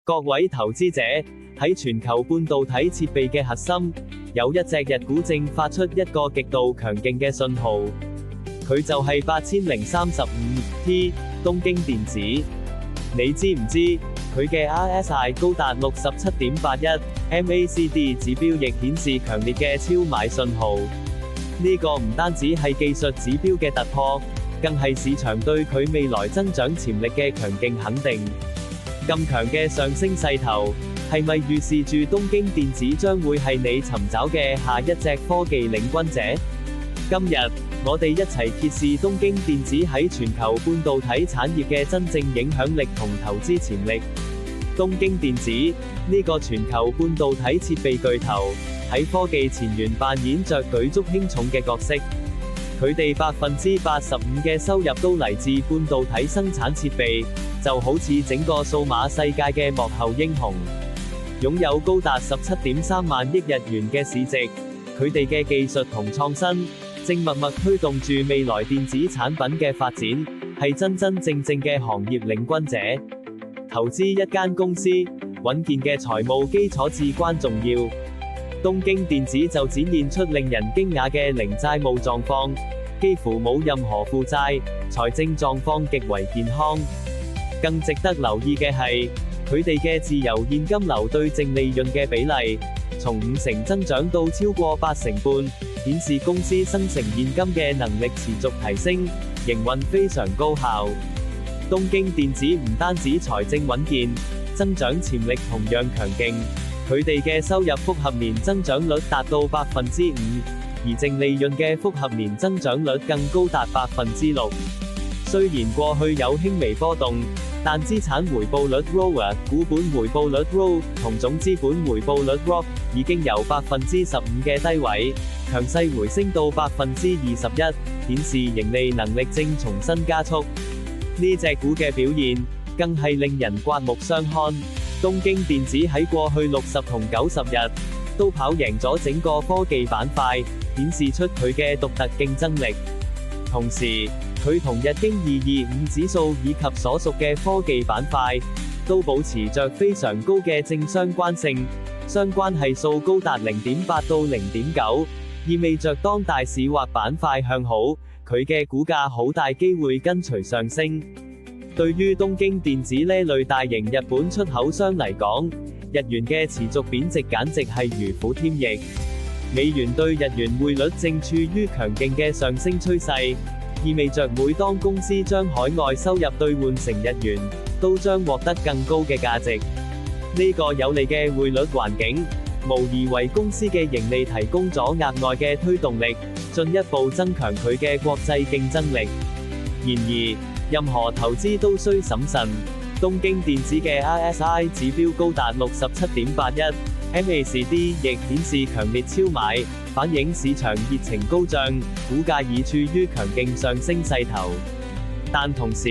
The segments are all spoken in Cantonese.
各位投資者，喺全球半導體設備嘅核心，有一隻日股正發出一個極度強勁嘅信號，佢就係8035T 東京電子。你知唔知佢嘅 RSI 高達67.81，MACD 指標亦顯示強烈嘅超買信號。呢個唔單止係技術指標嘅突破，更係市場對佢未來增長潛力嘅強勁肯定。咁強嘅上升勢頭，係咪預示住東京電子將會係你尋找嘅下一隻科技領軍者？今日，我哋一齊揭示東京電子喺全球半導體產業嘅真正影響力同投資潛力。東京電子，呢個全球半導體設備巨頭，喺科技前沿扮演着舉足輕重嘅角色。佢哋85%嘅收入都嚟自半導體生產設備，就好似整個數碼世界嘅幕後英雄。擁有高達17.3萬億日元嘅市值，佢哋嘅技術同創新，正默默推動住未來電子產品嘅發展，係真真正正嘅行業領軍者。投資一間公司，穩健嘅財務基礎至關重要。東京電子就展現出令人驚訝嘅零債務狀況，幾乎冇任何負債，財政狀況極為健康。更值得留意嘅係，佢哋嘅自由現金流對淨利潤嘅比例，從50%增長到超過85%，顯示公司生成現金嘅能力持續提升，營運非常高效。東京電子唔單止財政穩健，增長潛力同樣強勁。佢哋嘅收入複合年增長率達到5%，而淨利潤嘅複合年增長率更高達6%。雖然過去有輕微波動，但資產回報率 ROE、股本回報率 ROE 同總資本回報率 ROE 已經由15%嘅低位，強勢回升到21%，顯示盈利能力正重新加速。呢隻股嘅表現，更係令人刮目相看。東京電子喺過去60同90日，都跑贏咗整個科技板塊，顯示出佢嘅獨特競爭力。同時，佢同日經225指數以及所屬嘅科技板塊，都保持着非常高嘅正相關性，相關係數高達0.8到0.9，意味着當大市或板塊向好，佢嘅股價好大機會跟隨上升。對於東京電子呢類大型日本出口商嚟講，日元嘅持續貶值簡直係如虎添翼。美元對日元匯率正處於強勁嘅上升趨勢，意味着每當公司將海外收入兌換成日元，都將獲得更高嘅價值。呢個有利嘅匯率環境，無疑為公司嘅盈利提供咗額外嘅推動力，進一步增強佢嘅國際競爭力。然而，任何投資都需審慎。東京電子嘅 RSI 指標高達67.81，MACD 亦顯示強烈超買，反映市場熱情高漲，股價已處於強勁上升勢頭。但同時，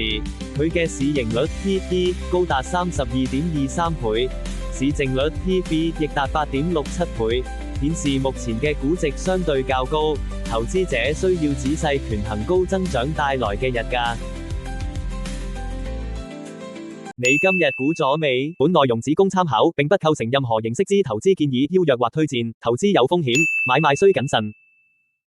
佢嘅市盈率 PE 高達32.23倍，市淨率 PB 亦達8.67倍，顯示目前嘅估值相對較高，投資者需要仔細權衡高增長帶來嘅日價。你今日估咗未？本內容只供參考，並不構成任何形式之投資建議、邀約或推薦。投資有風險，買賣需謹慎。